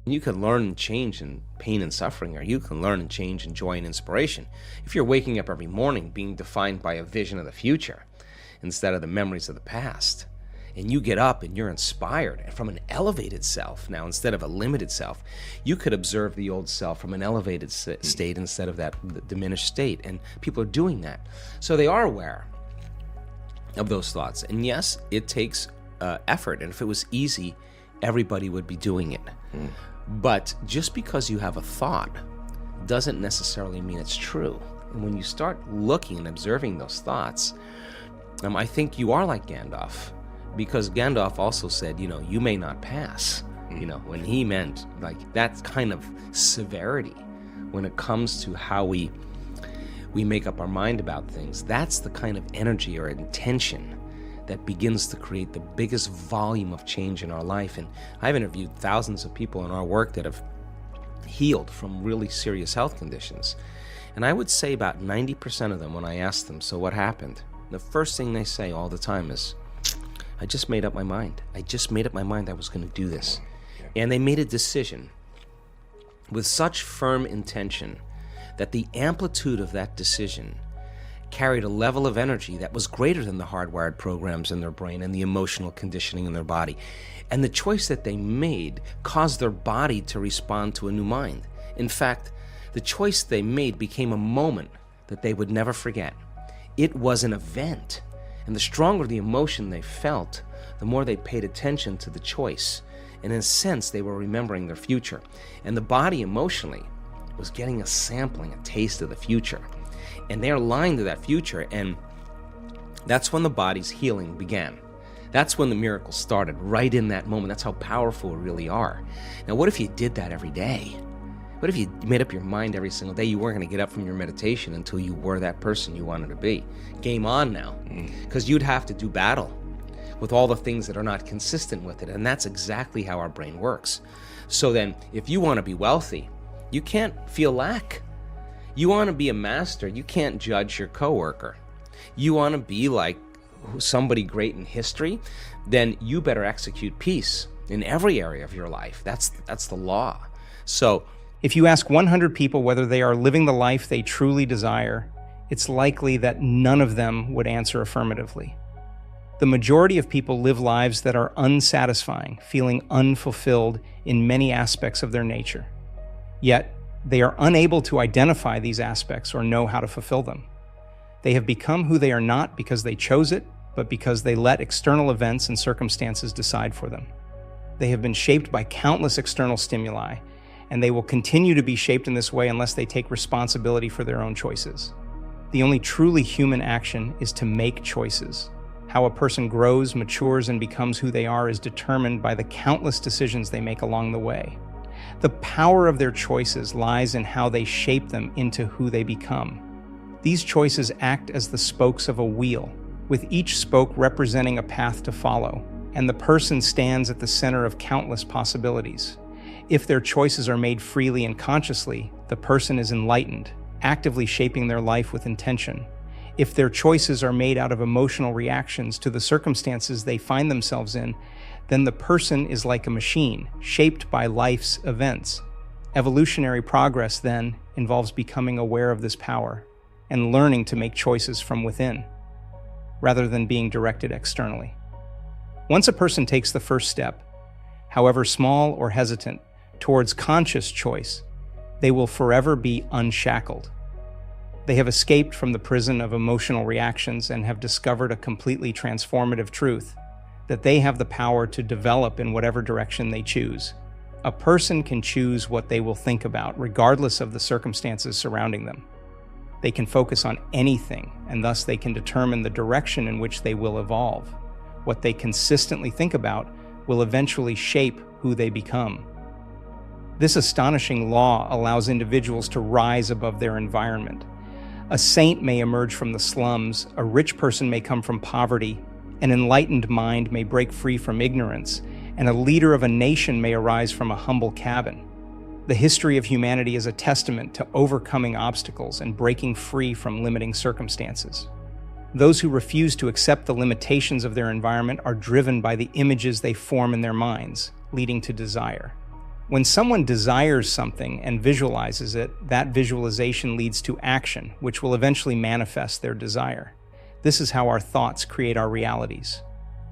You can learn and change in pain and suffering, or you can learn and change in joy and inspiration. If you're waking up every morning being defined by a vision of the future instead of the memories of the past, and you get up and you're inspired from an elevated self now instead of a limited self, you could observe the old self from an elevated state instead of that diminished state. And people are doing that. So they are aware of those thoughts. And yes, it takes effort. And if it was easy, everybody would be doing it. But just because you have a thought doesn't necessarily mean it's true. And when you start looking and observing those thoughts, I think you are like Gandalf. Because Gandalf also said, you may not pass, when he meant like that kind of severity when it comes to how we make up our mind about things. That's the kind of energy or intention that begins to create the biggest volume of change in our life. And I've interviewed thousands of people in our work that have healed from really serious health conditions. And I would say about 90% of them, when I ask them, so what happened? The first thing they say all the time is, I just made up my mind. I just made up my mind I was going to do this. And they made a decision with such firm intention that the amplitude of that decision carried a level of energy that was greater than the hardwired programs in their brain and the emotional conditioning in their body. And the choice that they made caused their body to respond to a new mind. In fact, the choice they made became a moment that they would never forget. It was an event. And the stronger the emotion they felt, the more they paid attention to the choice. And in a sense, they were remembering their future. And the body emotionally was getting a sampling, a taste of the future. And they're aligned to that future. And that's when the body's healing began. That's when the miracle started, right in that moment. That's how powerful we really are. Now, what if you did that every day? What if you made up your mind every single day you weren't going to get up from your meditation until you were that person you wanted to be? Game on now. Because you'd have to do battle with all the things that are not consistent with it. And that's exactly how our brain works. So then, if you want to be wealthy, you can't feel lack. You want to be a master, you can't judge your coworker. You want to be like somebody great in history, then you better execute peace in every area of your life. That's the law. So, if you ask 100 people whether they are living the life they truly desire, it's likely that none of them would answer affirmatively. The majority of people live lives that are unsatisfying, feeling unfulfilled in many aspects of their nature. Yet, they are unable to identify these aspects or know how to fulfill them. They have become who they are not because they chose it, but because they let external events and circumstances decide for them. They have been shaped by countless external stimuli, and they will continue to be shaped in this way unless they take responsibility for their own choices. The only truly human action is to make choices. How a person grows, matures, and becomes who they are is determined by the countless decisions they make along the way. The power of their choices lies in how they shape them into who they become. These choices act as the spokes of a wheel, with each spoke representing a path to follow, and the person stands at the center of countless possibilities. If their choices are made freely and consciously, the person is enlightened, actively shaping their life with intention. If their choices are made out of emotional reactions to the circumstances they find themselves in, then the person is like a machine, shaped by life's events. Evolutionary progress, then, involves becoming aware of this power and learning to make choices from within, rather than being directed externally. Once a person takes the first step, however small or hesitant, towards conscious choice, they will forever be unshackled. They have escaped from the prison of emotional reactions and have discovered a completely transformative truth, that they have the power to develop in whatever direction they choose. A person can choose what they will think about, regardless of the circumstances surrounding them. They can focus on anything, and thus they can determine the direction in which they will evolve. What they consistently think about will eventually shape who they become. This astonishing law allows individuals to rise above their environment. A saint may emerge from the slums, a rich person may come from poverty, an enlightened mind may break free from ignorance, and a leader of a nation may arise from a humble cabin. The history of humanity is a testament to overcoming obstacles and breaking free from limiting circumstances. Those who refuse to accept the limitations of their environment are driven by the images they form in their minds, leading to desire. When someone desires something and visualizes it, that visualization leads to action, which will eventually manifest their desire. This is how our thoughts create our realities.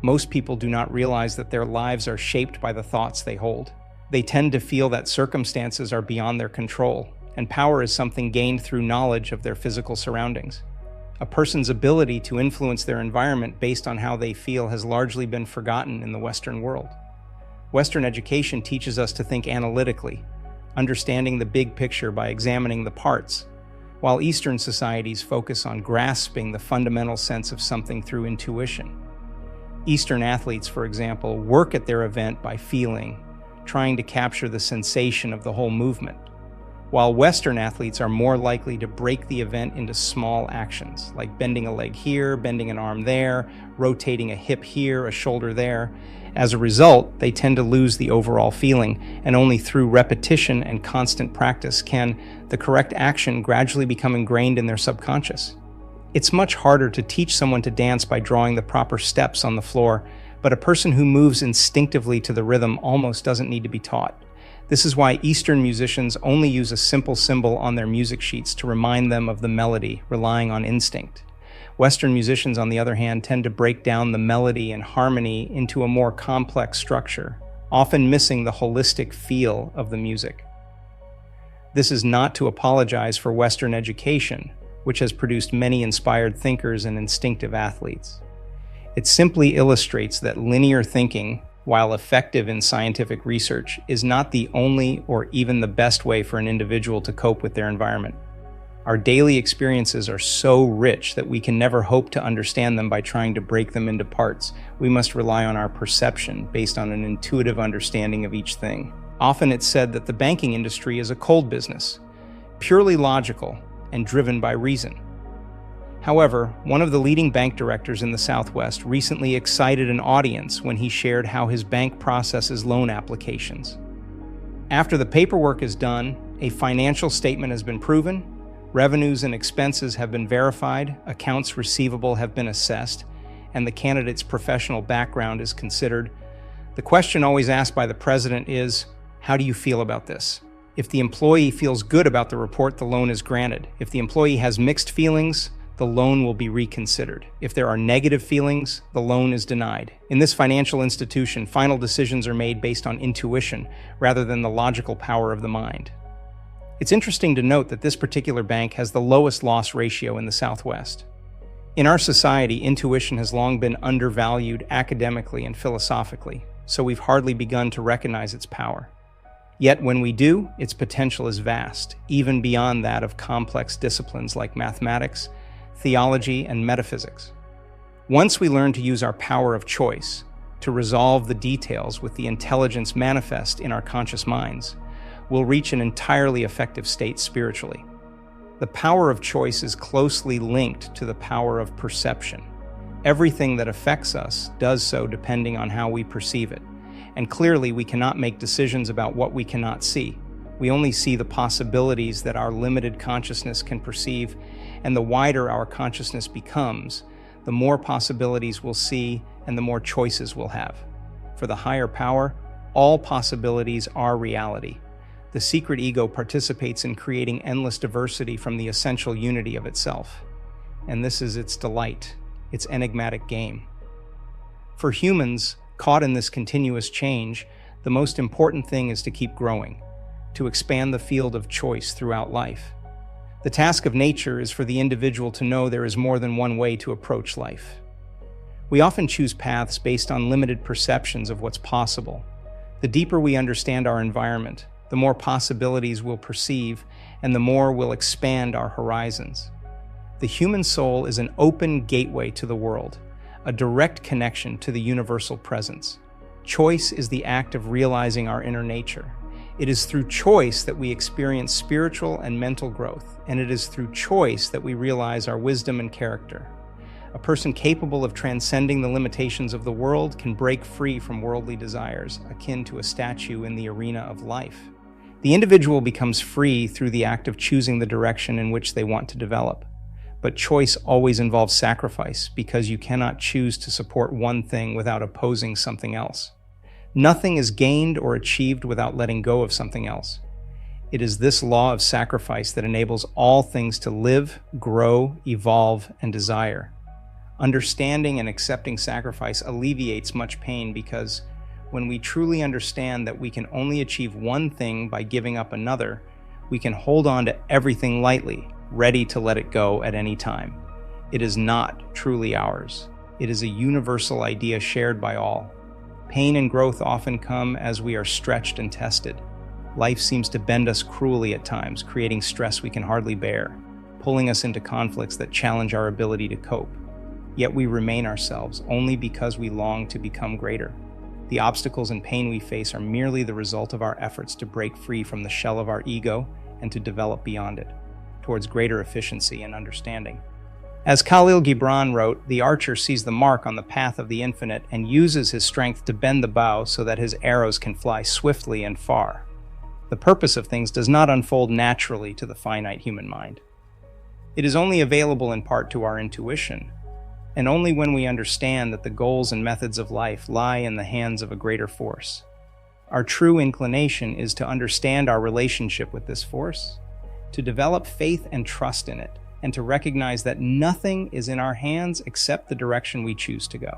Most people do not realize that their lives are shaped by the thoughts they hold. They tend to feel that circumstances are beyond their control, and power is something gained through knowledge of their physical surroundings. A person's ability to influence their environment based on how they feel has largely been forgotten in the Western world. Western education teaches us to think analytically, understanding the big picture by examining the parts, while Eastern societies focus on grasping the fundamental sense of something through intuition. Eastern athletes, for example, work at their event by feeling, trying to capture the sensation of the whole movement, while Western athletes are more likely to break the event into small actions, like bending a leg here, bending an arm there, rotating a hip here, a shoulder there. As a result, they tend to lose the overall feeling, and only through repetition and constant practice can the correct action gradually become ingrained in their subconscious. It's much harder to teach someone to dance by drawing the proper steps on the floor, but a person who moves instinctively to the rhythm almost doesn't need to be taught. This is why Eastern musicians only use a simple symbol on their music sheets to remind them of the melody, relying on instinct. Western musicians, on the other hand, tend to break down the melody and harmony into a more complex structure, often missing the holistic feel of the music. This is not to apologize for Western education, which has produced many inspired thinkers and instinctive athletes. It simply illustrates that linear thinking, while effective in scientific research, is not the only or even the best way for an individual to cope with their environment. Our daily experiences are so rich that we can never hope to understand them by trying to break them into parts. We must rely on our perception based on an intuitive understanding of each thing. Often it's said that the banking industry is a cold business, purely logical and driven by reason. However, one of the leading bank directors in the Southwest recently excited an audience when he shared how his bank processes loan applications. After the paperwork is done, a financial statement has been proven, revenues and expenses have been verified, accounts receivable have been assessed, and the candidate's professional background is considered. The question always asked by the president is, how do you feel about this? If the employee feels good about the report, the loan is granted. If the employee has mixed feelings, the loan will be reconsidered. If there are negative feelings, the loan is denied. In this financial institution, final decisions are made based on intuition rather than the logical power of the mind. It's interesting to note that this particular bank has the lowest loss ratio in the Southwest. In our society, intuition has long been undervalued academically and philosophically, so we've hardly begun to recognize its power. Yet when we do, its potential is vast, even beyond that of complex disciplines like mathematics, theology, and metaphysics. Once we learn to use our power of choice to resolve the details with the intelligence manifest in our conscious minds, we'll reach an entirely effective state spiritually. The power of choice is closely linked to the power of perception. Everything that affects us does so depending on how we perceive it. And clearly, we cannot make decisions about what we cannot see. We only see the possibilities that our limited consciousness can perceive, and the wider our consciousness becomes, the more possibilities we'll see and the more choices we'll have. For the higher power, all possibilities are reality. The secret ego participates in creating endless diversity from the essential unity of itself. And this is its delight, its enigmatic game. For humans, caught in this continuous change, the most important thing is to keep growing, to expand the field of choice throughout life. The task of nature is for the individual to know there is more than one way to approach life. We often choose paths based on limited perceptions of what's possible. The deeper we understand our environment, the more possibilities we'll perceive, and the more we'll expand our horizons. The human soul is an open gateway to the world, a direct connection to the universal presence. Choice is the act of realizing our inner nature. It is through choice that we experience spiritual and mental growth, and it is through choice that we realize our wisdom and character. A person capable of transcending the limitations of the world can break free from worldly desires, akin to a statue in the arena of life. The individual becomes free through the act of choosing the direction in which they want to develop. But choice always involves sacrifice, because you cannot choose to support one thing without opposing something else. Nothing is gained or achieved without letting go of something else. It is this law of sacrifice that enables all things to live, grow, evolve, and desire. Understanding and accepting sacrifice alleviates much pain because when we truly understand that we can only achieve one thing by giving up another, we can hold on to everything lightly, ready to let it go at any time. It is not truly ours. It is a universal idea shared by all. Pain and growth often come as we are stretched and tested. Life seems to bend us cruelly at times, creating stress we can hardly bear, pulling us into conflicts that challenge our ability to cope. Yet we remain ourselves only because we long to become greater. The obstacles and pain we face are merely the result of our efforts to break free from the shell of our ego and to develop beyond it, towards greater efficiency and understanding. As Khalil Gibran wrote, the archer sees the mark on the path of the infinite and uses his strength to bend the bow so that his arrows can fly swiftly and far. The purpose of things does not unfold naturally to the finite human mind. It is only available in part to our intuition, and only when we understand that the goals and methods of life lie in the hands of a greater force. Our true inclination is to understand our relationship with this force, to develop faith and trust in it, and to recognize that nothing is in our hands except the direction we choose to go.